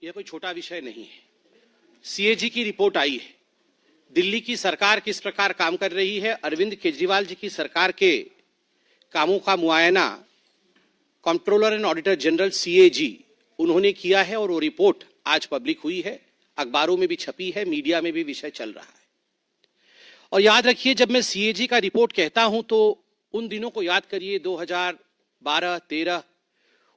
यह कोई छोटा विषय नहीं है। सीएजी की रिपोर्ट आई है। दिल्ली की सरकार किस प्रकार काम कर रही है, अरविंद केजरीवाल जी की सरकार के कामों का मुआयना controller and auditor general CAG उन्होंने किया है और वो रिपोर्ट आज पब्लिक हुई है, अखबारों में भी छपी है, मीडिया में भी विषय चल रहा है। और याद रखिए, जब मैं सीएजी का रिपोर्ट कहता हूं तो उन दिनों को याद करिए, 2012-13,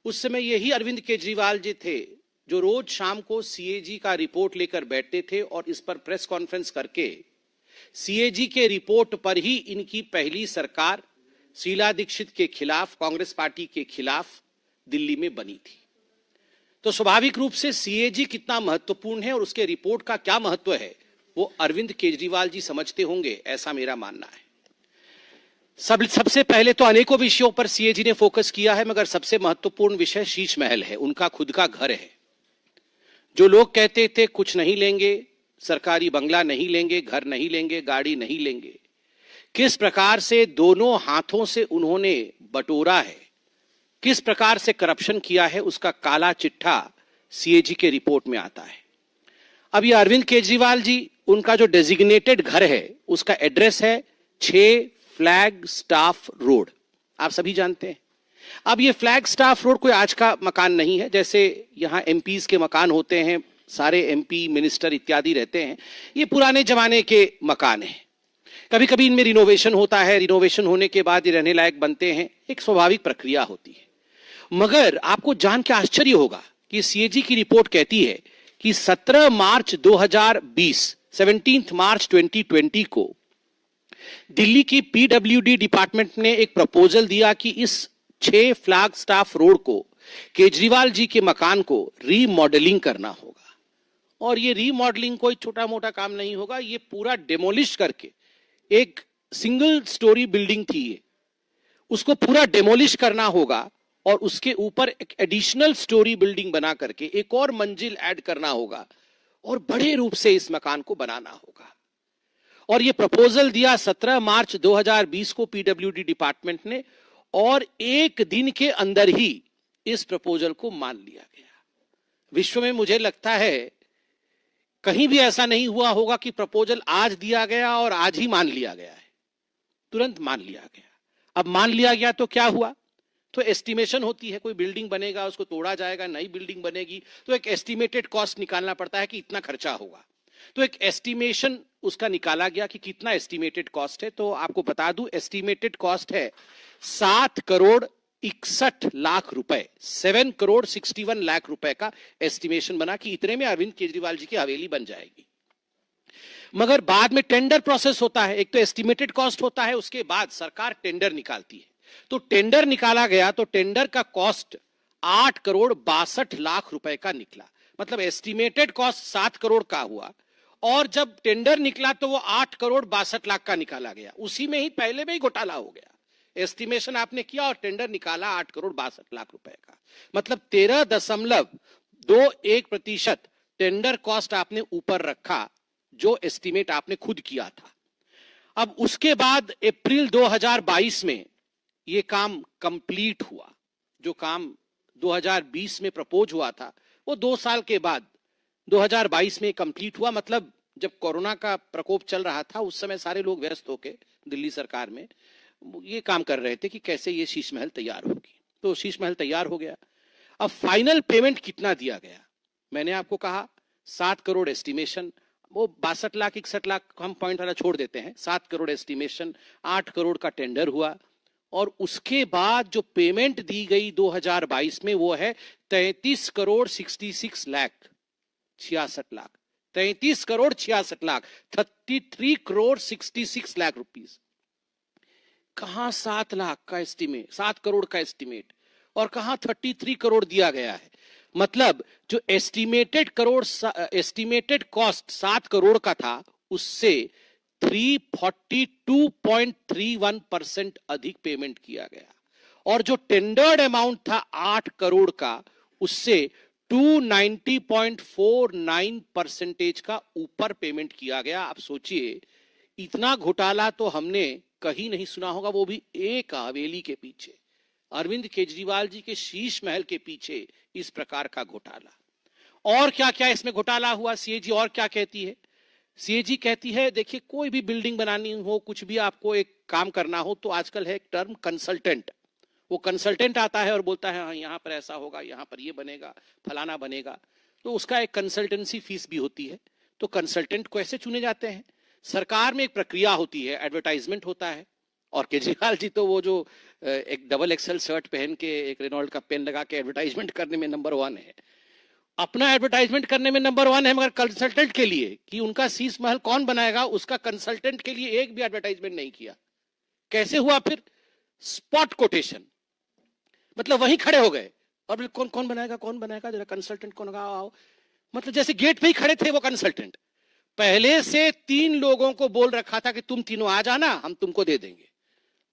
उस समय यही अरविंद केजरीवाल जी थे जो रोज शाम को सीएजी का रिपोर्ट लेकर बैठते थे और इस पर प्रेस कॉन्फ्रेंस करके सीएजी के रिपोर्ट पर ही इनकी पहली सरकार शीला दीक्षित के खिलाफ, कांग्रेस पार्टी के खिलाफ दिल्ली में बनी थी। तो स्वाभाविक रूप से सीएजी कितना महत्वपूर्ण है और उसके रिपोर्ट का क्या महत्व है, वो अरविंद केजरीवाल जी समझते होंगे, ऐसा मेरा मानना है। सबसे पहले तो अनेकों विषयों पर सीएजी ने फोकस किया है, मगर सबसे महत्वपूर्ण विषय शीश महल है, उनका खुद का घर है। जो लोग कहते थे कुछ नहीं लेंगे, सरकारी बंगला नहीं लेंगे, घर नहीं लेंगे, गाड़ी नहीं लेंगे, किस प्रकार से दोनों हाथों से उन्होंने बटोरा है, किस प्रकार से करप्शन किया है, उसका काला चिट्ठा सीएजी के रिपोर्ट में आता है। अब ये अरविंद केजरीवाल जी, उनका जो डेजिग्नेटेड घर है उसका एड्रेस है 6 फ्लैग स्टाफ रोड, आप सभी जानते हैं। अब ये फ्लैग स्टाफ रोड कोई आज का मकान नहीं है, जैसे यहां एमपीज के मकान होते हैं, सारे एमपी मिनिस्टर इत्यादि रहते हैं, ये पुराने जमाने के मकान हैं। कभी कभी इनमें रिनोवेशन होता है, रिनोवेशन होने के बाद ये रहने लायक बनते हैं, एक स्वाभाविक प्रक्रिया होती है। मगर आपको जान के आश्चर्य होगा कि सीएजी की रिपोर्ट कहती है कि 17 मार्च 2020, 17 मार्च 2020 को दिल्ली की पीडब्ल्यूडी डिपार्टमेंट ने एक प्रपोजल दिया कि इस 6 फ्लैग स्टाफ रोड को, केजरीवाल जी के मकान को रीमॉडलिंग करना होगा। और ये रीमॉडलिंग कोई छोटा मोटा काम नहीं होगा, ये पूरा डेमोलिश करके, एक सिंगल स्टोरी बिल्डिंग थी ये, उसको पूरा डेमोलिश करना होगा और उसके ऊपर एक एडिशनल स्टोरी बिल्डिंग बना करके एक और मंजिल ऐड करना होगा और बड़े रूप से इस मकान को बनाना होगा। और ये प्रपोजल दिया 17 मार्च 2020 को पीडब्ल्यूडी डिपार्टमेंट ने, और एक दिन के अंदर ही इस प्रपोजल को मान लिया गया। विश्व में मुझे लगता है कहीं भी ऐसा नहीं हुआ होगा कि प्रपोजल आज दिया गया और आज ही मान लिया गया है, तुरंत मान लिया गया। अब मान लिया गया तो क्या हुआ, तो एस्टिमेशन होती है, कोई बिल्डिंग बनेगा, उसको तोड़ा जाएगा, नई बिल्डिंग बनेगी, तो एक एस्टिमेटेड कॉस्ट निकालना पड़ता है कि इतना खर्चा होगा। तो एक एस्टिमेशन उसका निकाला गया कि कितना एस्टिमेटेड कॉस्ट है। तो आपको बता दूं, एस्टिमेटेड कॉस्ट है 7 करोड़ 61 लाख रुपए, 7 करोड़ 61 लाख रुपए का एस्टिमेशन बना कि इतने में अरविंद केजरीवाल जी की हवेली बन जाएगी। मगर बाद में टेंडर प्रोसेस होता है, एक तो एस्टिमेटेड कॉस्ट होता है, उसके बाद सरकार टेंडर निकालती है। तो टेंडर निकाला गया तो टेंडर का कॉस्ट 8 करोड़ 62 लाख रुपए का निकला। मतलब एस्टिमेटेड कॉस्ट 7 करोड़ का हुआ और जब टेंडर निकला तो वो 8 करोड़ 62 लाख का निकाला गया। उसी में ही पहले में ही घोटाला हो गया। एस्टिमेशन आपने किया और टेंडर निकाला 8 करोड़ 62 लाख रुपए का, मतलब 13.21% टेंडर कॉस्ट आपने ऊपर रखा, जो एस्टिमेट आपने खुद किया था। अब उसके बाद अप्रैल 2022 में ये काम कंप्लीट हुआ। जो काम 2020 में प्रपोज हुआ था वो 2 साल के बाद 2022 में कंप्लीट हुआ। मतलब जब कोरोना का प्रकोप चल रहा था उस समय सारे लोग व्यस्त होके दिल्ली सरकार में ये काम कर रहे थे कि कैसे ये शीश महल तैयार होगी। तो शीश महल तैयार हो गया। अब फाइनल पेमेंट कितना दिया गया, मैंने आपको कहा 7 करोड़ एस्टिमेशन, वो 62 लाख 61 लाख हम पॉइंट वाला छोड़ देते हैं, 7 करोड़ एस्टिमेशन, 8 करोड़ का टेंडर हुआ और उसके बाद जो पेमेंट दी गई 2022 में वो है 33 करोड़ 66 लाख 66 लाख, 33 करोड़ 66 लाख, 33 करोड़ 66 लाख रुपीस। कहां 7 लाख का एस्टिमेट, 7 करोड़ का एस्टिमेट, और कहां 33 करोड़ दिया गया है। मतलब जो एस्टिमेटेड कॉस्ट 7 करोड़ का था उससे 342.31% अधिक पेमेंट किया गया, और जो टेंडर्ड अमाउंट था 8 करोड़ का उससे 290.49% का ऊपर पेमेंट किया गया। आप सोचिए, इतना घोटाला तो हमने कहीं नहीं सुना होगा, वो भी एक हवेली के पीछे, अरविंद केजरीवाल जी के शीश महल के पीछे इस प्रकार का घोटाला। और क्या क्या इसमें घोटाला हुआ, सीएजी और क्या कहती है? सीएजी कहती है देखिए कोई भी बिल्डिंग बनानी हो, कुछ भी आपको एक काम करना हो तो आजकल है एक टर्म कंसल्टेंट। वो कंसल्टेंट आता है और बोलता है हाँ यहाँ पर ऐसा होगा, यहाँ पर ये बनेगा, फलाना बनेगा, तो उसका एक कंसल्टेंसी फीस भी होती है। तो कंसल्टेंट कैसे चुने जाते हैं? सरकार में एक प्रक्रिया होती है, एडवर्टाइजमेंट होता है, और केजरीवाल जी तो वो जो एक डबल एक्सेल शर्ट पहन के एक रेनॉल्ड का पेन लगा के एडवर्टाइजमेंट करने में नंबर 1 है, अपना एडवर्टाइजमेंट करने में नंबर 1 है, मगर कंसल्टेंट के लिए कि उनका शीश महल कौन बनाएगा उसका कंसल्टेंट के लिए एक भी एडवर्टाइजमेंट नहीं किया। कैसे हुआ फिर? स्पॉट कोटेशन, मतलब वहीं खड़े हो गए और कौन कौन बनाएगा, कौन बनाएगा, जरा कंसल्टेंट कौन होगा, आओ। मतलब जैसे गेट पे ही खड़े थे वो कंसल्टेंट। पहले से 3 लोगों को बोल रखा था कि तुम तीनों आ जाना, हम तुमको दे देंगे।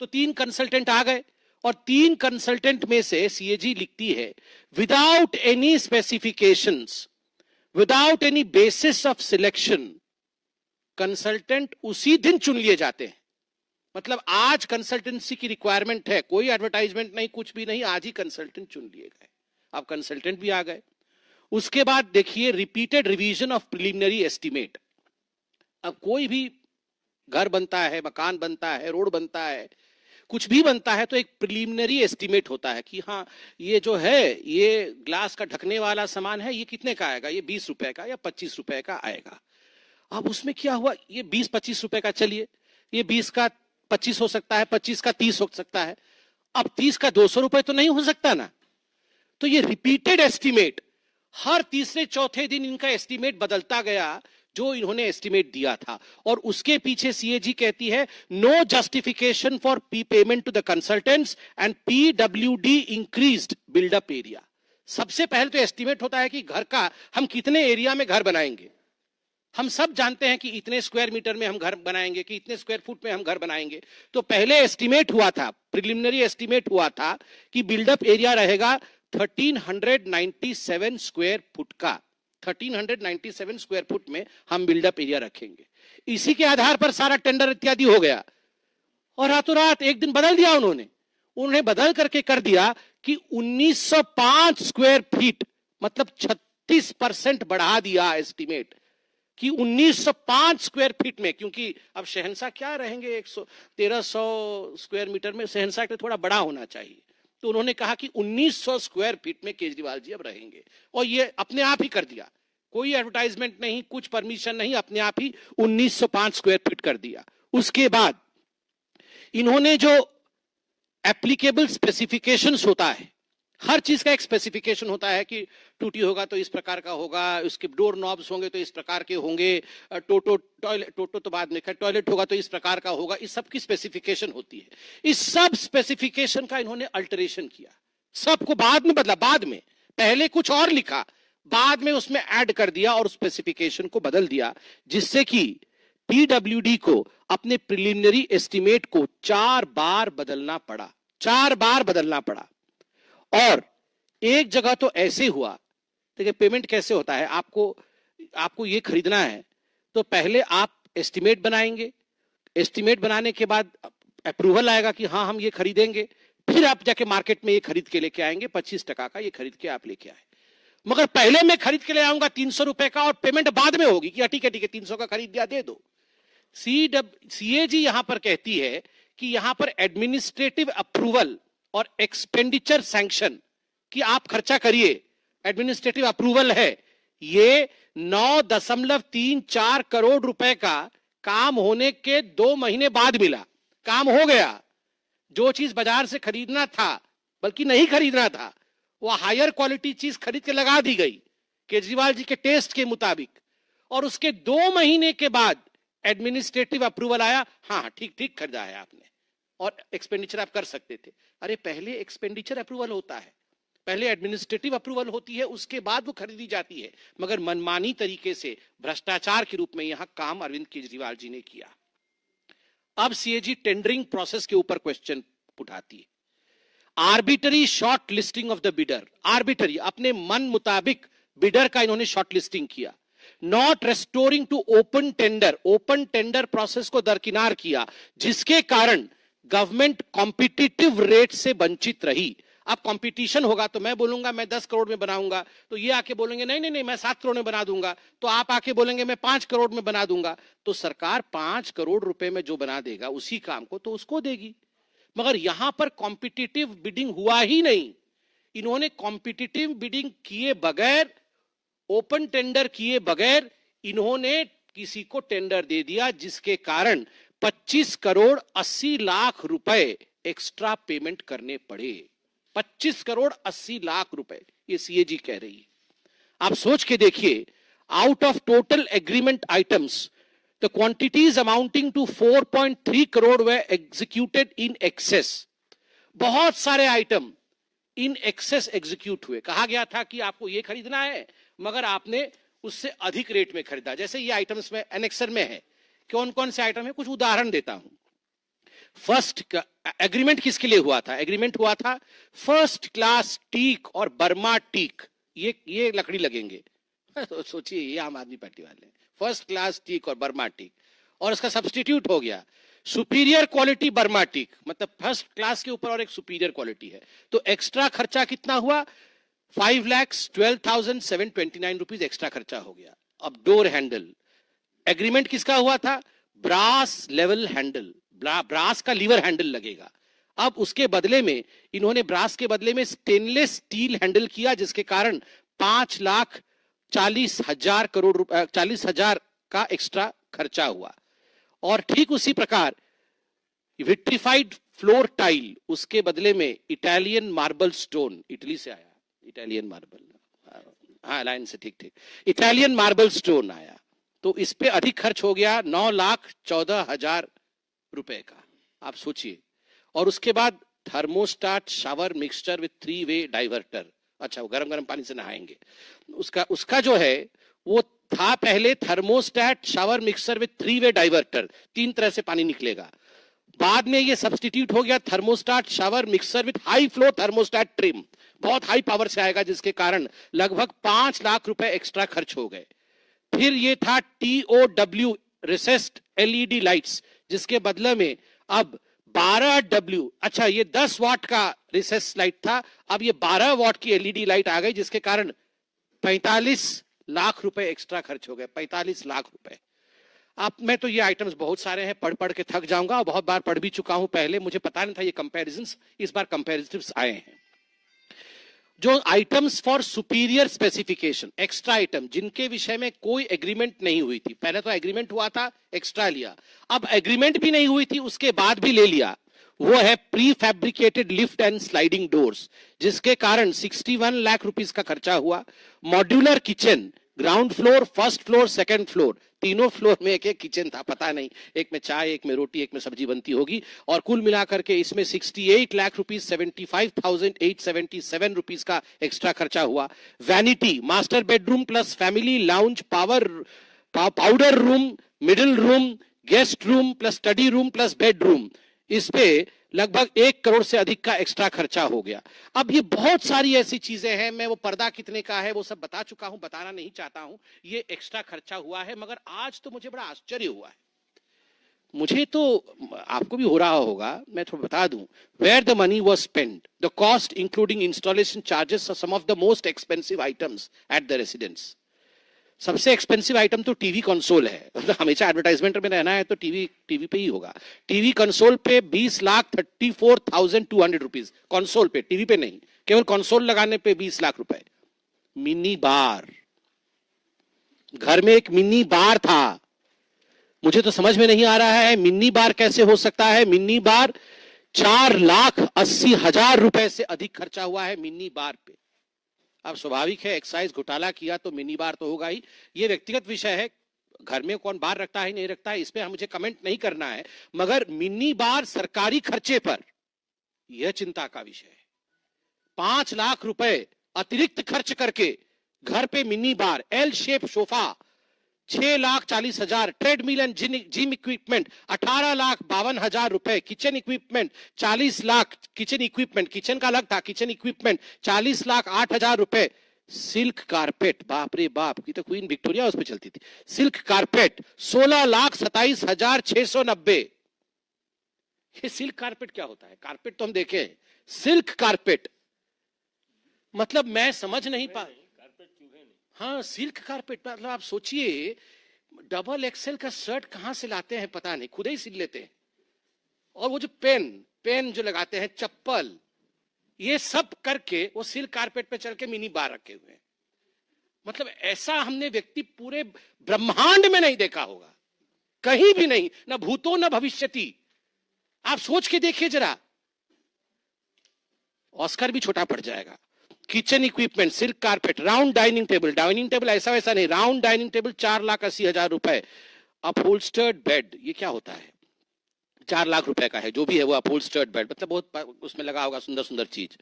तो 3 कंसल्टेंट आ गए और 3 कंसल्टेंट में से सीएजी लिखती है without any specifications, without any basis of selection, consultant उसी दिन चुन लिए जाते हैं। मतलब आज कंसल्टेंसी की रिक्वायरमेंट है, कोई एडवर्टाइजमेंट नहीं, कुछ भी नहीं, आज ही कंसल्टेंट चुन लिए गए। अब कंसल्टेंट भी आ गए। उसके बाद देखिए repeated revision of preliminary estimate. अब कोई भी घर बनता है, मकान बनता है, रोड बनता है, कुछ भी बनता है तो एक प्रिलिमिनरी एस्टीमेट होता है कि हाँ ये जो है ये ग्लास का ढकने वाला सामान है, ये कितने का आएगा, ये 20 रुपए का या 25 रुपए का आएगा। अब उसमें क्या हुआ, ये 20-25 रुपए का, चलिए ये 20 का 25 हो सकता है, 25 का 30 हो सकता है, अब 30 का 200 रुपए तो नहीं हो सकता ना। तो ये रिपीटेड एस्टीमेट, हर तीसरे चौथे दिन इनका एस्टीमेट बदलता गया जो इन्होंने एस्टीमेट दिया था। और उसके पीछे सीएजी कहती है no justification for payment to the consultants and PWD increased buildup area. सबसे पहले तो एस्टीमेट होता है कि घर का हम कितने एरिया में घर बनाएंगे। हम सब जानते हैं कि इतने स्क्वायर मीटर में हम घर बनाएंगे, कि इतने स्क्वायर फुट में हम घर बनाएंगे। तो पहले एस्टीमेट हुआ था, प्रिलिमिनरी एस्टीमेट हुआ था कि बिल्डअप एरिया रहेगा 1397 स्क्वायर फुट का। 1397 स्क्वायर फुट में हम बिल्डअप एरिया रखेंगे। इसी के आधार पर सारा टेंडर इत्यादि हो गया और रातों रात एक दिन बदल दिया उन्होंने बदल करके कर दिया कि 1905 स्क्वायर फीट, मतलब 36% बढ़ा दिया एस्टीमेट कि 1905 स्क्वायर फीट में। क्योंकि अब शहंशाह क्या रहेंगे 1300 स्क्वायर मीटर में, शहंशाह के थोड़ा बड़ा होना चाहिए। तो उन्होंने कहा कि 1900 स्क्वायर फीट में केजरीवाल जी अब रहेंगे, और ये अपने आप ही कर दिया, कोई एडवर्टाइजमेंट नहीं, कुछ परमिशन नहीं, अपने आप ही 1905 स्क्वायर फीट कर दिया। उसके बाद इन्होंने जो एप्लीकेबल स्पेसिफिकेशंस होता है, हर चीज का एक स्पेसिफिकेशन होता है कि टूटी होगा तो इस प्रकार का होगा, उसके डोर नॉब्स होंगे तो इस प्रकार के होंगे, टोटो तो बाद में, टॉयलेट होगा तो इस प्रकार का होगा, इस सब की स्पेसिफिकेशन होती है। इस सब स्पेसिफिकेशन का इन्होंने अल्टरेशन किया, सबको बाद में बदला, बाद में पहले कुछ और लिखा, बाद में उसमें ऐड कर दिया और स्पेसिफिकेशन को बदल दिया, जिससे कि पीडब्ल्यूडी को अपने प्रिलिमिनरी एस्टीमेट को 4 बार बदलना पड़ा, 4 बार बदलना पड़ा। और एक जगह तो ऐसे हुआ, देखिए पेमेंट कैसे होता है, आपको ये खरीदना है तो पहले आप एस्टीमेट बनाएंगे, एस्टीमेट बनाने के बाद अप्रूवल आएगा कि हाँ हम ये खरीदेंगे, फिर आप जाके मार्केट में ये खरीद के लेके आएंगे, 25% का ये खरीद के आप लेके आए। मगर पहले मैं खरीद के ले आऊंगा 300 रुपए का और पेमेंट बाद में होगी कि ठीक है 300 का खरीद दिया, दे दो। सीएजी यहां पर कहती है कि यहां पर एडमिनिस्ट्रेटिव अप्रूवल और एक्सपेंडिचर सैंक्शन कि आप खर्चा करिए, एडमिनिस्ट्रेटिव अप्रूवल है, ये 9.34 करोड़ रुपए का काम होने के 2 महीने बाद मिला। काम हो गया, जो चीज बाजार से खरीदना था, बल्कि नहीं खरीदना था, वो हायर क्वालिटी चीज खरीद के लगा दी गई केजरीवाल जी के टेस्ट के मुताबिक, और उसके 2 महीने के बाद एडमिनिस्ट्रेटिव अप्रूवल आया, हाँ ठीक खरीदा है आपने और एक्सपेंडिचर आप कर सकते थे। अरे पहले एक्सपेंडिचर अप्रूवल होता है, पहले एडमिनिस्ट्रेटिव अप्रूवल होती है, उसके बाद वो खरीदी जाती है। मगर मनमानी तरीके से भ्रष्टाचार के रूप में यहां काम अरविंद केजरीवाल जी ने किया। अब सीएजी टेंडरिंग प्रोसेस के ऊपर क्वेश्चन उठाती है। Arbitrary short listing of the bidder, arbitrary, अपने मन मुताबिक बिडर का इन्होंने शॉर्ट लिस्टिंग किया। Not restoring to open tender, open tender process को दरकिनार किया, जिसके कारण गवर्नमेंट कॉम्पिटिटिव रेट से वंचित रही। अब कंपटीशन होगा तो मैं बोलूंगा मैं 10 करोड़ में बनाऊंगा, तो ये आके बोलेंगे नहीं नहीं नहीं मैं 7 करोड़ में बना दूंगा, तो आप आके बोलेंगे मैं 5 करोड़ में बना दूंगा। तो सरकार 5 करोड़ रुपए में जो बना देगा उसी काम को तो उसको देगी। मगर यहां पर कॉम्पिटिटिव बिडिंग हुआ ही नहीं। इन्होंने कॉम्पिटिटिव बिडिंग किए बगैर, ओपन टेंडर किए बगैर इन्होंने किसी को टेंडर दे दिया, जिसके कारण 25 करोड़ 80 लाख रुपए एक्स्ट्रा पेमेंट करने पड़े। 25 करोड़ 80 लाख रुपए, ये सीएजी कह रही है। आप सोच के देखिए, out of total agreement items the quantities amounting to 4.3 crore were executed in excess. बहुत सारे आइटम इन एक्सेस एग्जीक्यूट हुए। कहा गया था कि आपको ये खरीदना है मगर आपने उससे अधिक रेट में खरीदा। जैसे ये आइटम्स में एनेक्सर में है, कौन कौन से आइटम है, कुछ उदाहरण देता हूं। फर्स्ट एग्रीमेंट किसके लिए हुआ था? एग्रीमेंट हुआ था फर्स्ट क्लास टीक और बर्मा टीक, ये लकड़ी लगेंगे। सोचिए, ये आम आदमी पार्टी वाले, फर्स्ट क्लास टीक और बर्मा टीक, और उसका सब्स्टिट्यूट हो गया सुपीरियर क्वालिटी बर्मा टीक, मतलब फर्स्ट क्लास के ऊपर और एक सुपीरियर क्वालिटी है। तो एक्स्ट्रा खर्चा कितना हुआ? 5,12,729 रुपीज एक्स्ट्रा खर्चा हो गया। अब डोर हैंडल, एग्रीमेंट किसका हुआ था? ब्रास लेवल हैंडल, ब्रास का लीवर हैंडल लगेगा। अब उसके बदले में इन्होंने ब्रास के बदले में स्टेनलेस स्टील हैंडल किया, जिसके कारण 5,40,000 करोड़ रुपए, 40,000 का एक्स्ट्रा खर्चा हुआ। और ठीक उसी प्रकार विट्रीफाइड फ्लोर टाइल, उसके बदले में इटालियन मार्बल स्टोन, इटली से आया इटालियन मार्बल, हाँ लाइन से ठीक ठीक, इटालियन मार्बल स्टोन आया। तो इस पे अधिक खर्च हो गया 9,14,000 रुपए का, आप सोचिए। और उसके बाद thermostat shower mixture with 3 way diverter, अच्छा वो गरम गरम पानी से नहाएंगे, उसका जो है वो था पहले thermostat shower mixer with 3 way diverter, 3 तरह से पानी निकलेगा। बाद में ये सब्स्टिट्यूट हो गया thermostat shower mixer with high flow thermostat trim, बहुत हाई पावर से आएगा, जिसके कारण लगभग 5 लाख रुपए एक्स्ट्रा खर्च हो गए। फिर ये था TOW रिसेस्ड LED लाइट्स, जिसके बदले में अब 12W, अच्छा ये 10 वाट का रिसेस लाइट था, अब ये 12 वाट की LED लाइट आ गई, जिसके कारण 45 लाख रुपए एक्स्ट्रा खर्च हो गए, 45 लाख रुपए। अब मैं तो ये आइटम्स बहुत सारे हैं, पढ़ पढ़ के थक जाऊंगा, और बहुत बार पढ़ भी चुका हूं पहले, मुझे पता नहीं था ये कंपैरिजंस, इस बार कंपैरिजन्स आए हैं। जो items for superior specification, extra item, जिनके विषय में कोई एग्रीमेंट नहीं हुई थी, पहले तो एग्रीमेंट हुआ था एक्स्ट्रा लिया, अब एग्रीमेंट भी नहीं हुई थी उसके बाद भी ले लिया, वो है pre fabricated lift and sliding doors, जिसके कारण 61 लाख रुपीस का खर्चा हुआ। Modular kitchen, ground floor, first floor, second floor, तीनों फ्लोर में एक एक किचन था, पता नहीं एक में चाय, एक में रोटी, एक में सब्जी बनती होगी, और कुल मिलाकर के इसमें 68 लाख रुपीस 75,877 रुपीस का एक्स्ट्रा खर्चा हुआ। Vanity, master bedroom plus family lounge, powder room, middle room, guest room plus study room plus bedroom, इस पे लगभग 1 करोड़ से अधिक का एक्स्ट्रा खर्चा हो गया। अब ये बहुत सारी ऐसी चीजें हैं, मैं वो पर्दा कितने का है वो सब बता चुका हूं, बताना नहीं चाहता हूं, ये एक्स्ट्रा खर्चा हुआ है। मगर आज तो मुझे बड़ा आश्चर्य हुआ है, मुझे तो आपको भी हो रहा होगा, मैं थोड़ा बता दूं, where the money was spent, the cost including installation charges some of the most expensive items at the residence. सबसे एक्सपेंसिव आइटम तो टीवी कंसोल है, हमेशा एडवर्टाइजमेंट में रहना है तो टीवी पे ही होगा। टीवी कंसोल पे 20,34,200 रुपीज, कंसोल पे, टीवी पे नहीं, केवल कंसोल लगाने पे 20 लाख रुपए। मिनी बार, घर में एक मिनी बार था, मुझे तो समझ में नहीं आ रहा है मिनी बार कैसे हो सकता है। मिनी बार 4,80,000 रुपए से अधिक खर्चा हुआ है मिनी बार पे। अब स्वाभाविक है, एक्साइज घोटाला किया तो मिनी बार तो होगा ही, ये व्यक्तिगत विषय है, घर में कौन बार रखता है नहीं रखता है इस पे मुझे कमेंट नहीं करना है, मगर मिनी बार सरकारी खर्चे पर यह चिंता का विषय है। 5 लाख रुपए अतिरिक्त खर्च करके घर पे mini bar, L shape sofa 6,40,000, treadmill and gym equipment 18,52,000 रुपए, kitchen equipment 40 lakh, kitchen equipment, kitchen का अलग था, किचन इक्विपमेंट 40,08,000 रुपए, सिल्क कारपेट, बाप रे बाप, की तो क्वीन विक्टोरिया उस पर चलती थी, सिल्क कारपेट 16,27,690। ये सिल्क कारपेट क्या होता है? कारपेट तो हम देखे, सिल्क कारपेट मतलब मैं समझ नहीं पा, हाँ सिल्क कारपेट, मतलब आप सोचिए डबल एक्सेल का शर्ट कहां से लाते हैं पता नहीं, खुद ही सिल लेते हैं। और वो जो पेन पेन जो लगाते हैं, चप्पल, ये सब करके वो सिल्क कारपेट पे चल के मिनी बार रखे हुए हैं। मतलब ऐसा हमने व्यक्ति पूरे ब्रह्मांड में नहीं देखा होगा, कहीं भी नहीं, ना भूतो न भविष्यति। आप सोच के देखिए जरा, ऑस्कर भी छोटा पड़ जाएगा। Kitchen equipment, silk carpet, round dining table ऐसा वैसा नहीं, राउंड डाइनिंग टेबल 4,80,000 रुपए। अपहोल्स्टर्ड बेड, ये क्या होता है? 4 लाख रुपए का है, जो भी है वो अपहोल्स्टर्ड बेड, मतलब बहुत उसमें लगा होगा सुंदर सुंदर चीज।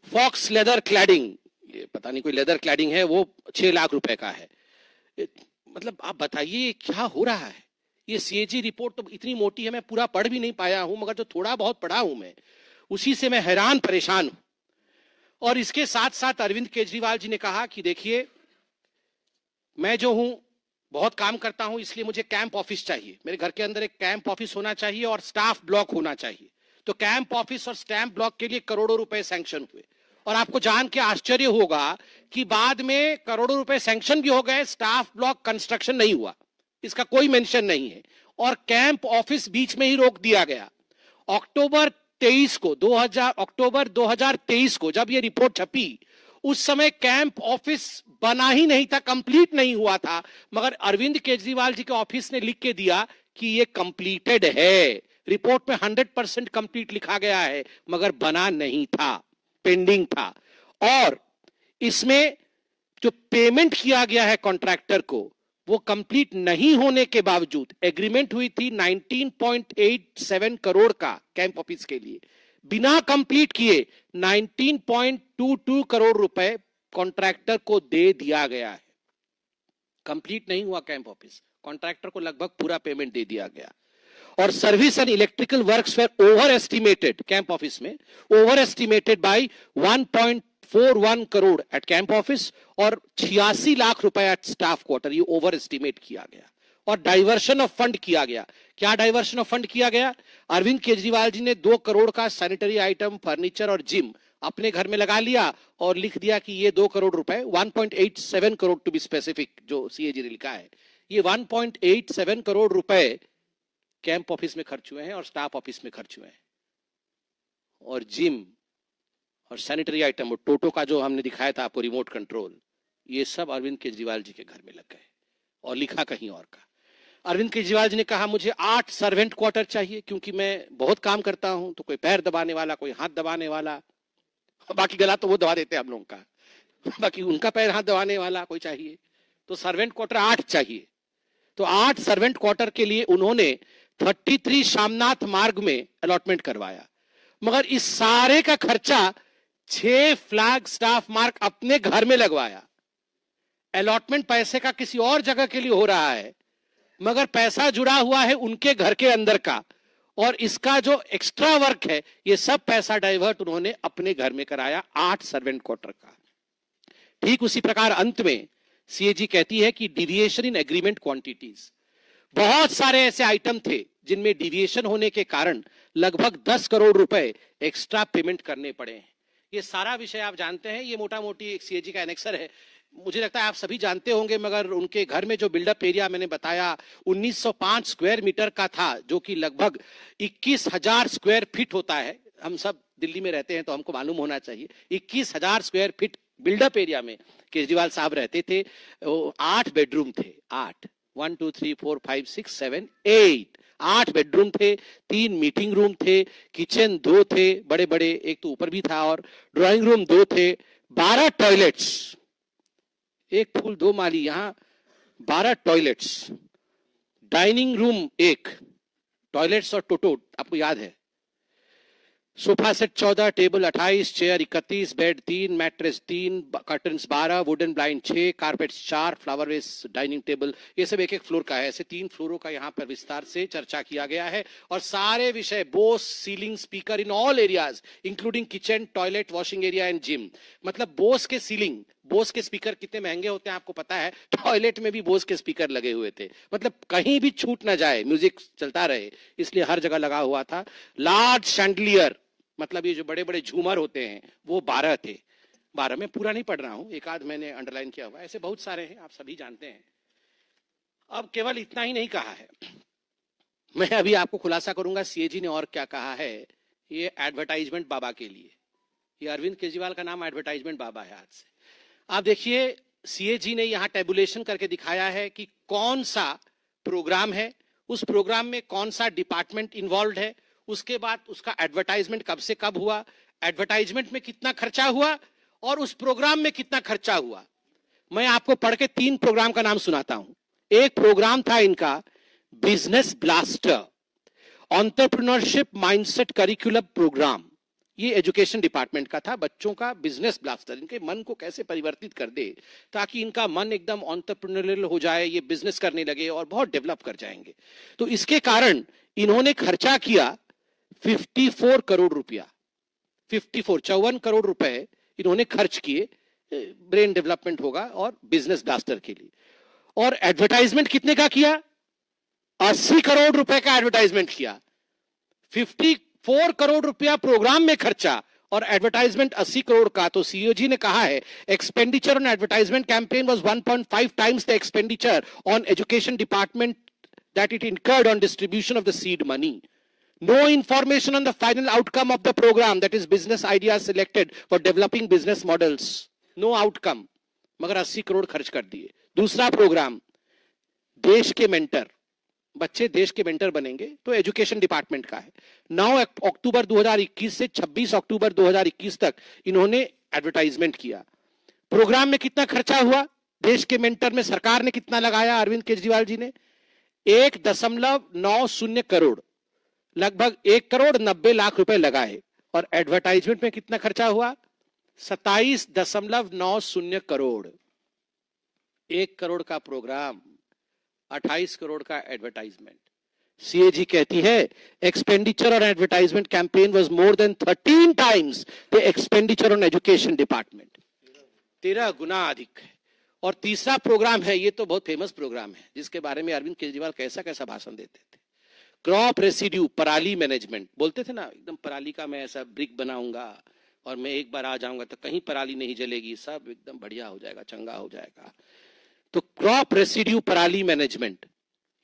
फॉक्स लेदर क्लैडिंग, ये पता नहीं कोई लेदर क्लैडिंग है, वो 6 लाख रुपए का है। मतलब आप बताइए क्या हो रहा है? ये सीएजी रिपोर्ट तो इतनी मोटी है, मैं पूरा पढ़ भी नहीं पाया हूं, मगर जो थोड़ा बहुत पढ़ा हूं मैं, उसी से मैं हैरान परेशान हूं। और इसके साथ साथ अरविंद केजरीवाल जी ने कहा कि देखिए मैं जो हूं बहुत काम करता हूं, इसलिए मुझे कैंप ऑफिस चाहिए, मेरे घर के अंदर एक कैंप ऑफिस होना चाहिए और स्टाफ ब्लॉक होना चाहिए। तो कैंप ऑफिस और स्टैंप ब्लॉक के लिए करोड़ों रुपए सैंक्शन हुए। और आपको जान के आश्चर्य होगा कि बाद में करोड़ों रुपए सैंक्शन भी हो गए, स्टाफ ब्लॉक कंस्ट्रक्शन नहीं हुआ, इसका कोई मेंशन नहीं है। और कैंप ऑफिस बीच में ही रोक दिया गया। अक्टूबर 2023 को जब ये रिपोर्ट छपी, उस समय कैंप ऑफिस बना ही नहीं था, कंप्लीट नहीं हुआ था, मगर अरविंद केजरीवाल जी के ऑफिस ने लिख के दिया कि ये कंप्लीटेड है। रिपोर्ट में 100% कंप्लीट लिखा गया है, मगर बना नहीं था, पेंडिंग था। और इसमें जो पेमेंट किया गया है कॉन्ट्रैक्टर को, वो कंप्लीट नहीं होने के बावजूद, एग्रीमेंट हुई थी 19.87 करोड़ का कैंप ऑफिस के लिए, बिना कंप्लीट किए 19.22 करोड़ रुपए कॉन्ट्रैक्टर को दे दिया गया है। कंप्लीट नहीं हुआ कैंप ऑफिस, कॉन्ट्रैक्टर को लगभग पूरा पेमेंट दे दिया गया। और service and electrical works were over estimated, camp office में over estimated by 1.41 crore at camp office और 86 लाख रुपए एट स्टाफ क्वार्टर, ये ओवर एस्टिमेट किया गया। और डाइवर्शन ऑफ फंड किया गया। क्या डाइवर्शन ऑफ फंड किया गया? अरविंद केजरीवाल जी ने 2 करोड़ का सैनिटरी आइटम, फर्नीचर और जिम अपने घर में लगा लिया और लिख दिया कि ये 2 करोड़ रुपए, 1.87 करोड़ टू बी स्पेसिफिक, जो सीएजी ने लिखा है, ये 1.87 करोड़ रुपए कैंप ऑफिस में खर्च हुए हैं और स्टाफ ऑफिस में खर्च हुए हैं। और जिम और सैनिटरी आइटम, टोटो का जो हमने दिखाया था आपको रिमोट कंट्रोल, ये सब अरविंद केजरीवाल जी के घर में लग गए और लिखा कहीं और का। अरविंद केजरीवाल जी ने कहा मुझे 8 सर्वेंट क्वार्टर चाहिए, क्योंकि मैं बहुत काम करता हूं, तो कोई पैर दबाने वाला, कोई हाथ दबाने वाला, बाकी गला तो वो दबा देते हैं हम लोगों का, बाकी उनका पैर हाथ दबाने वाला कोई चाहिए, तो सर्वेंट क्वार्टर 8 चाहिए। तो 8 सर्वेंट क्वार्टर के लिए उन्होंने 33 शामनाथ मार्ग में अलॉटमेंट करवाया, मगर इस सारे का खर्चा 6 फ्लैग स्टाफ मार्ग अपने घर में लगवाया। अलॉटमेंट पैसे का किसी और जगह के लिए हो रहा है, मगर पैसा जुड़ा हुआ है उनके घर के अंदर का, और इसका जो एक्स्ट्रा वर्क है, ये सब पैसा डाइवर्ट उन्होंने अपने घर में कराया 8 सर्वेंट क्वार्टर का। ठीक उसी प्रकार अंत में सीएजी कहती है कि डिविएशन इन एग्रीमेंट क्वांटिटीज, बहुत सारे ऐसे आइटम थे जिनमें डिविएशन होने के कारण लगभग 10 करोड़ रुपए एक्स्ट्रा पेमेंट करने पड़े हैं। ये सारा विषय आप जानते हैं, ये मोटा मोटी एक सीएजी का एनेक्सर है, मुझे लगता है आप सभी जानते होंगे, मगर उनके घर में जो बिल्डअप एरिया मैंने बताया 1905 स्क्वायर मीटर का था, जो कि लगभग 21,000 स्क्वायर फीट होता है। हम सब दिल्ली में रहते हैं तो हमको मालूम होना चाहिए, 21,000 स्क्वायर फीट बिल्डअप एरिया में केजरीवाल साहब रहते थे। 8 बेडरूम थे, 8, 1 2 3 4 5 6 7 8, 8 बेडरूम थे, 3 मीटिंग रूम थे, किचन 2 थे बड़े बड़े, एक तो ऊपर भी था, और ड्राइंग रूम 2 थे, 12 टॉयलेट्स, एक फूल 2 माली, यहां 12 टॉयलेट्स, डाइनिंग रूम 1, टॉयलेट्स और टोटो आपको याद है, sofa set 14, table 28, chair 31, bed 3, mattress 3, curtains 12, wooden blind 6, carpets 4, flower vase dining table, ये सब एक एक फ्लोर का है। ऐसे 3 फ्लोरों का यहाँ पर विस्तार से चर्चा किया गया है, और सारे विषय Bose ceiling speaker in all areas including kitchen, toilet, washing area and gym. मतलब बोस के सीलिंग, बोस के स्पीकर कितने महंगे होते हैं आपको पता है, टॉयलेट में भी बोस के स्पीकर लगे हुए थे, मतलब कहीं भी छूट ना जाए, म्यूजिक चलता रहे, इसलिए हर जगह लगा हुआ था। लार्ज शैंडलियर, मतलब ये जो बड़े बड़े झूमर होते हैं वो 12 थे, 12 में पूरा नहीं पढ़ रहा हूं, एक आध मैंने अंडरलाइन किया हुआ, ऐसे बहुत सारे हैं, आप सभी जानते हैं। अब केवल इतना ही नहीं कहा है, मैं अभी आपको खुलासा करूंगा सीएजी ने और क्या कहा है। ये एडवर्टाइजमेंट बाबा के लिए, ये अरविंद केजरीवाल का नाम एडवर्टाइजमेंट बाबा है आज से। आप देखिए सीएजी ने यहां टेबुलेशन करके दिखाया है कि कौन सा प्रोग्राम है, उस प्रोग्राम में कौन सा डिपार्टमेंट इन्वॉल्व है, उसके बाद उसका एडवर्टाइजमेंट कब से कब हुआ, एडवर्टाइजमेंट में कितना खर्चा हुआ और उस प्रोग्राम में कितना खर्चा हुआ। मैं आपको पढ़ के 3 प्रोग्राम का नाम सुनाता हूं। एक प्रोग्राम था इनका business blaster, entrepreneurship mindset curriculum program. ये एजुकेशन डिपार्टमेंट का था, बच्चों का बिजनेस ब्लास्टर, इनके मन को कैसे परिवर्तित कर दे ताकि इनका मन एकदम एंटरप्रेन्योरियल हो जाए, ये बिजनेस करने लगे और बहुत डेवलप कर जाएंगे। तो इसके कारण इन्होंने खर्चा किया 54 करोड़ रुपया, 54 करोड़ रुपए इन्होंने खर्च किए ब्रेन डेवलपमेंट होगा और बिजनेस ब्लास्टर के लिए। और एडवर्टाइजमेंट कितने का किया, 80 करोड़ रुपए का एडवर्टाइजमेंट किया। 54 करोड़ रुपया प्रोग्राम में खर्चा और एडवर्टाइजमेंट 80 करोड़ का। तो सीओजी ने कहा है expenditure on advertisement campaign was 1.5 times the expenditure on education department that it incurred on distribution of the seed money. No information on the final outcome of the program, that is business ideas selected for developing business models. No outcome. मगर 80 करोड़ खर्च कर दिए। दूसरा programme देश के mentor, बच्चे देश के मेंटर बनेंगे, तो एजुकेशन डिपार्टमेंट का है। 9 अक्टूबर 2021 से 26 अक्टूबर 2021 तक इन्होंने एडवर्टाइजमेंट किया। प्रोग्राम में कितना खर्चा हुआ, देश के मेंटर में सरकार ने कितना लगाया, अरविंद केजरीवाल जी ने 1.90 करोड़, लगभग 1,90,00,000 रुपए लगाए। और एडवर्टाइजमेंट में कितना खर्चा हुआ, 27.90 करोड़। 1 करोड़ का प्रोग्राम, 28 करोड़ का एडवर्टाइजमेंट। सीएजी कहती है expenditure on advertisement campaign was more than 13 times the expenditure on education department, 13 गुना अधिक है। और तीसरा प्रोग्राम है, ये तो बहुत फेमस प्रोग्राम है, जिसके बारे में अरविंद केजरीवाल कैसा कैसा भाषण देते थे। क्रॉप रेसिड्यू, पराली मैनेजमेंट, बोलते थे ना एकदम पराली का मैं ऐसा ब्रिक बनाऊंगा और मैं एक बार आ जाऊंगा तो कहीं पराली नहीं जलेगी, सब एकदम बढ़िया हो जाएगा, चंगा हो जाएगा। तो क्रॉप रेसिड्यू पराली मैनेजमेंट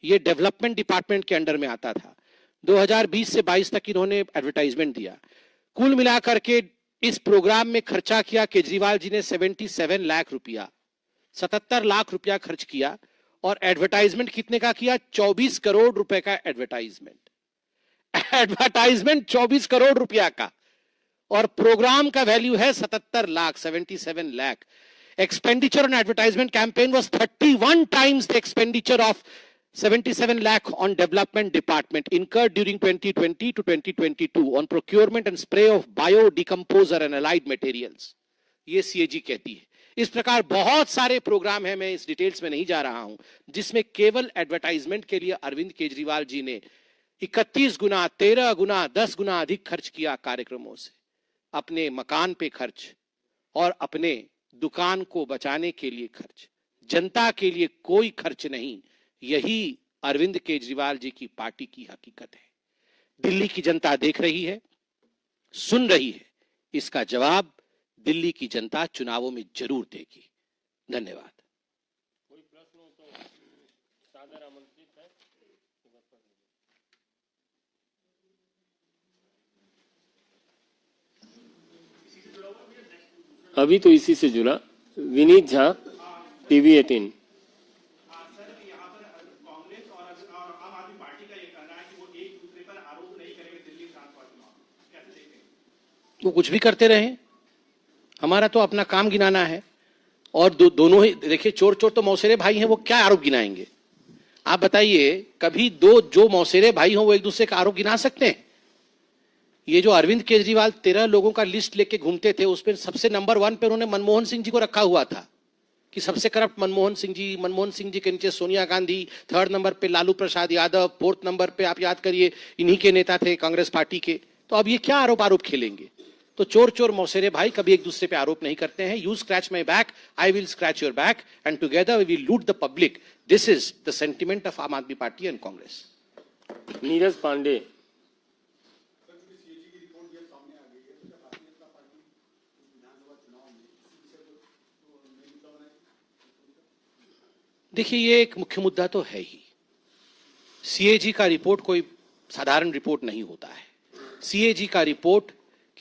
ये डेवलपमेंट डिपार्टमेंट के अंडर में आता था। 2020 से 22 तक इन्होंने एडवर्टाइजमेंट दिया। कुल मिलाकर के इस प्रोग्राम में खर्चा किया केजरीवाल जी ने 77 लाख रुपया, 77 लाख रुपया खर्च किया। और एडवर्टाइजमेंट कितने का किया, 24 करोड़ रुपए का एडवर्टाइजमेंट। एडवर्टाइजमेंट 24 करोड़ रुपया का और प्रोग्राम का वैल्यू है 77 lakh, 77 lakh. Expenditure on advertisement campaign was 31 times the expenditure of 77 lakh on development department incurred during 2020 to 2022 on procurement and spray of biodecomposer and allied materials. ये सीएजी कहती है। इस प्रकार बहुत सारे प्रोग्राम हैं, मैं इस डिटेल्स में नहीं जा रहा हूं, जिसमें केवल एडवर्टाइजमेंट के लिए अरविंद केजरीवाल जी ने 31 गुना, 13 गुना, 10 गुना अधिक खर्च किया कार्यक्रमों से। अपने मकान पे खर्च और अपने दुकान को बचाने के लिए खर्च, जनता के लिए कोई खर्च नहीं। यही अरविंद केजरीवाल जी की पार्टी की हकीकत है। दिल्ली की जनता देख रही है, सुन रही है, इसका जवाब दिल्ली की जनता चुनावों में जरूर देगी। धन्यवाद। कोई प्रश्न हो तो सादर आमंत्रित है। अभी तो इसी से जुड़ा विनीत झा, टीवी 18। वो कुछ भी करते रहे, हमारा तो अपना काम गिनाना है। और दोनों ही देखिए, चोर चोर तो मौसेरे भाई हैं, वो क्या आरोप गिनाएंगे? आप बताइए, कभी दो जो मौसेरे भाई हों वो एक दूसरे का आरोप गिना सकते हैं? ये जो अरविंद केजरीवाल 13 लोगों का लिस्ट लेके घूमते थे, उसमें सबसे नंबर 1 पे उन्होंने मनमोहन सिंह जी को रखा हुआ था कि सबसे करप्ट मनमोहन सिंह जी के नीचे सोनिया गांधी, 3rd नंबर पे लालू प्रसाद यादव, 4th नंबर पे आप याद करिए इन्हीं के नेता थे कांग्रेस पार्टी के। तो अब ये क्या आरोप खेलेंगे? तो चोर चोर मौसेरे भाई कभी एक दूसरे पे आरोप नहीं करते हैं। You scratch my back, I will scratch your back and together we will loot the public. This is the sentiment of Aam Aadmi Party and Congress. Neeraj Pandey. देखिए, ये एक मुख्य मुद्दा तो है ही। सीएजी का रिपोर्ट कोई साधारण रिपोर्ट नहीं होता है। सीएजी का रिपोर्ट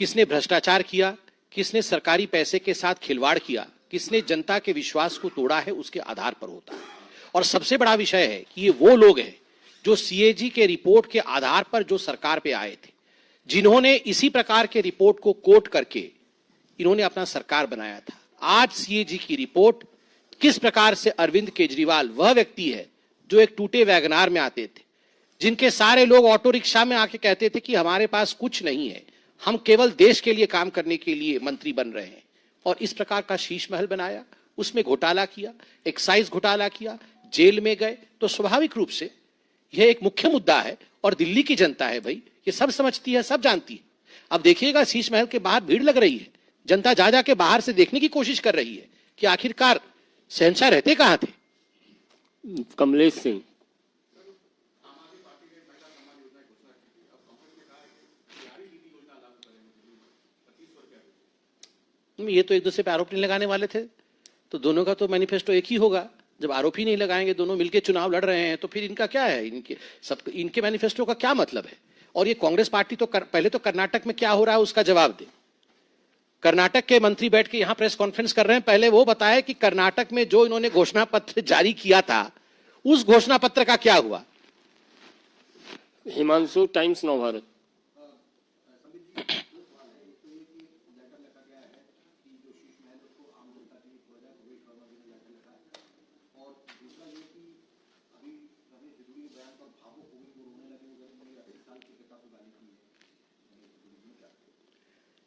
किसने भ्रष्टाचार किया, किसने सरकारी पैसे के साथ खिलवाड़ किया, किसने जनता के विश्वास को तोड़ा है, उसके आधार पर होता है। और सबसे बड़ा विषय है कि ये वो लोग हैं जो सीएजी के रिपोर्ट के आधार पर जो सरकार पे आए थे, जिन्होंने इसी प्रकार के रिपोर्ट को कोट करके इन्होंने अपना सरकार बनाया था। आज सीएजी की रिपोर्ट किस प्रकार से अरविंद केजरीवाल वह व्यक्ति है जो एक टूटे वैगनार में आते थे, जिनके सारे लोग ऑटो रिक्शा में आके कहते थे कि हमारे पास कुछ नहीं है, हम केवल देश के लिए काम करने के लिए मंत्री बन रहे हैं, और इस प्रकार का शीश महल बनाया, उसमें घोटाला किया, एक्साइज घोटाला किया, जेल में गए। तो स्वाभाविक रूप से यह एक मुख्य मुद्दा है और दिल्ली की जनता है भाई, ये सब समझती है, सब जानती है। अब देखिएगा, शीश महल के बाहर भीड़ लग रही है, जनता जा जाके बाहर से देखने की कोशिश कर रही है कि आखिरकार शहंशाह रहते कहां थे। कमलेश सिंह। ये तो एक दूसरे पे आरोप नहीं लगाने वाले थे, तो दोनों का तो मैनिफेस्टो एक ही होगा। जब आरोप ही नहीं लगाएंगे, दोनों मिलकर चुनाव लड़ रहे हैं, तो फिर इनका क्या है, इनके मैनिफेस्टो का क्या मतलब है। और ये कांग्रेस पार्टी तो पहले तो कर्नाटक में क्या हो रहा है उसका जवाब दे। कर्नाटक के मंत्री बैठ के यहां प्रेस कॉन्फ्रेंस कर रहे हैं, पहले वो बताए कि कर्नाटक में जो इन्होंने घोषणा पत्र जारी किया था, उस घोषणा पत्र का क्या हुआ। हिमांशु, टाइम्स नव भारत।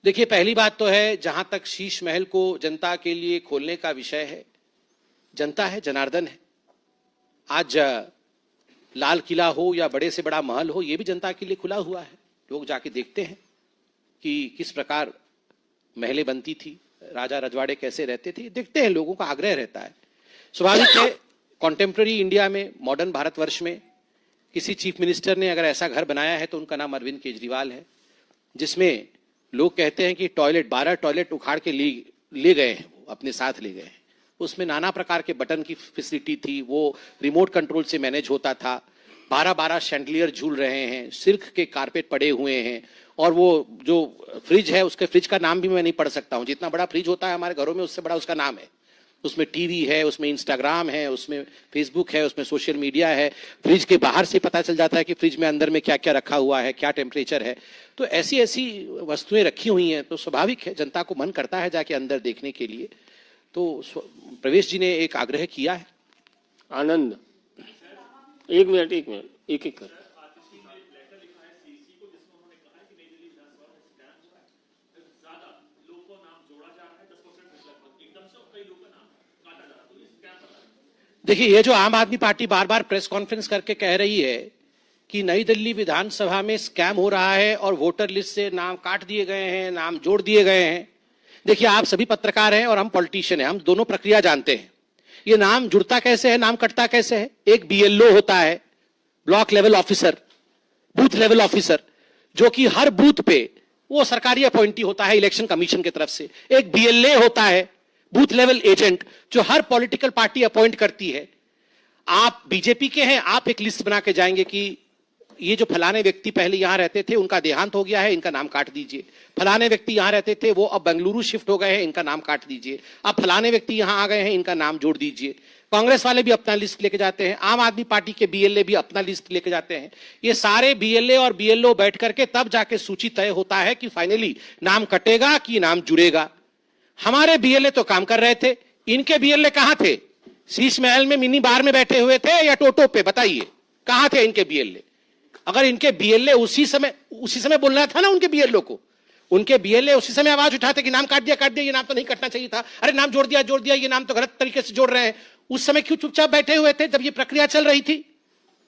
देखिए, पहली बात तो है, जहां तक शीश महल को जनता के लिए खोलने का विषय है, जनता है, जनार्दन है। आज लाल किला हो या बड़े से बड़ा महल हो, यह भी जनता के लिए खुला हुआ है। लोग जाके देखते हैं कि किस प्रकार महलें बनती थी, राजा रजवाड़े कैसे रहते थे, देखते हैं, लोगों का आग्रह रहता है। स्वाभाविक है, कॉन्टेम्प्ररी इंडिया में, मॉडर्न भारतवर्ष में किसी चीफ मिनिस्टर ने अगर ऐसा घर बनाया है तो उनका नाम अरविंद केजरीवाल है, जिसमें लोग कहते हैं कि 12 टॉयलेट उखाड़ के ले गए हैं, वो अपने साथ ले गए हैं। उसमें नाना प्रकार के बटन की फैसिलिटी थी, वो रिमोट कंट्रोल से मैनेज होता था। 12 शैंडलियर झूल रहे हैं, सिल्क के कारपेट पड़े हुए हैं, और वो जो फ्रिज है, उसके फ्रिज का नाम भी मैं नहीं पढ़ सकता हूँ। जितना बड़ा फ्रिज होता है हमारे घरों में, उससे बड़ा उसका नाम है। उसमें टीवी है, उसमें इंस्टाग्राम है, उसमें फेसबुक है, उसमें सोशल मीडिया है। फ्रिज के बाहर से पता चल जाता है कि फ्रिज में अंदर में क्या क्या रखा हुआ है, क्या टेम्परेचर है। तो ऐसी ऐसी वस्तुएं रखी हुई हैं, तो स्वाभाविक है जनता को मन करता है जाके अंदर देखने के लिए। तो प्रवेश जी ने एक आग्रह किया है। आनंद, एक मिनट, एक एक कर। देखिए, ये जो आम आदमी पार्टी बार बार प्रेस कॉन्फ्रेंस करके कह रही है कि नई दिल्ली विधानसभा में स्कैम हो रहा है और वोटर लिस्ट से नाम काट दिए गए हैं, नाम जोड़ दिए गए हैं। देखिए, आप सभी पत्रकार हैं और हम पॉलिटिशियन हैं, हम दोनों प्रक्रिया जानते हैं। ये नाम जुड़ता कैसे है, नाम कटता कैसे है। एक बीएलओ होता है, block level officer, booth level officer, जो कि हर बूथ पे वो सरकारी अपॉइंटी होता है इलेक्शन कमीशन की तरफ से। एक बीएलए होता है, बूथ लेवल एजेंट, जो हर पॉलिटिकल पार्टी अपॉइंट करती है। आप बीजेपी के हैं, आप एक लिस्ट बना के जाएंगे कि ये जो फलाने व्यक्ति पहले यहां रहते थे, उनका देहांत हो गया है, इनका नाम काट दीजिए। फलाने व्यक्ति यहां रहते थे, वो अब बेंगलुरु शिफ्ट हो गए हैं, इनका नाम काट दीजिए। अब फलाने व्यक्ति यहां आ गए हैं, इनका नाम जोड़ दीजिए। कांग्रेस वाले भी अपना लिस्ट लेके जाते हैं, आम आदमी पार्टी के बीएलए भी अपना लिस्ट लेके जाते हैं। ये सारे बीएलए और बीएलओ बैठ करके तब जाके सूची तय होता है कि फाइनली नाम कटेगा कि नाम जुड़ेगा। हमारे बीएलए तो काम कर रहे थे, इनके बीएलए कहां थे? शीश महल में मिनी बार में बैठे हुए थे या टोटो पे? बताइए, कहां थे इनके बीएलए? अगर इनके बीएलए उसी समय बोलना था ना उनके बीएलओ को, उनके बीएलए उसी समय आवाज उठाते कि नाम काट दिया, ये नाम तो नहीं कटना चाहिए था, अरे नाम जोड़ दिया, ये नाम तो गलत तरीके से जोड़ रहे हैं। उस समय क्यों चुपचाप बैठे हुए थे जब ये प्रक्रिया चल रही थी?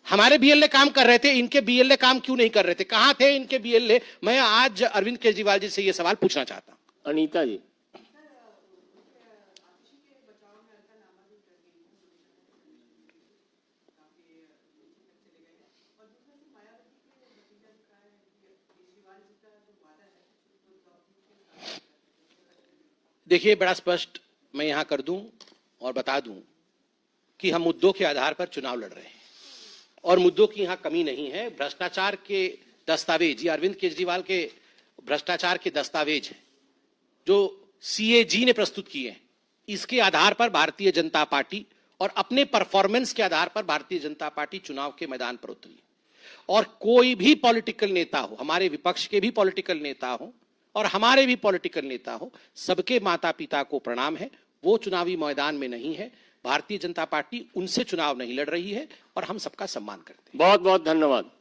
हमारे बीएलए काम कर रहे थे, इनके बीएलए काम क्यों नहीं कर रहे थे? कहां थे इनके बीएलए? मैं आज अरविंद केजरीवाल जी से यह सवाल पूछना चाहता हूं। अनीता जी। देखिए, बड़ा स्पष्ट मैं यहां कर दूं और बता दूं कि हम मुद्दों के आधार पर चुनाव लड़ रहे हैं और मुद्दों की यहां कमी नहीं है। भ्रष्टाचार के दस्तावेज, ये अरविंद केजरीवाल के भ्रष्टाचार के दस्तावेज हैं जो सीएजी ने प्रस्तुत किए हैं। इसके आधार पर भारतीय जनता पार्टी और अपने परफॉर्मेंस के आधार पर भारतीय जनता पार्टी चुनाव के मैदान पर उतरी और कोई भी पॉलिटिकल नेता हो, हमारे विपक्ष के भी पॉलिटिकल नेता हो और हमारे भी पॉलिटिकल नेता हो, सबके माता पिता को प्रणाम है। वो चुनावी मैदान में नहीं है। भारतीय जनता पार्टी उनसे चुनाव नहीं लड़ रही है और हम सबका सम्मान करते हैं। बहुत बहुत धन्यवाद।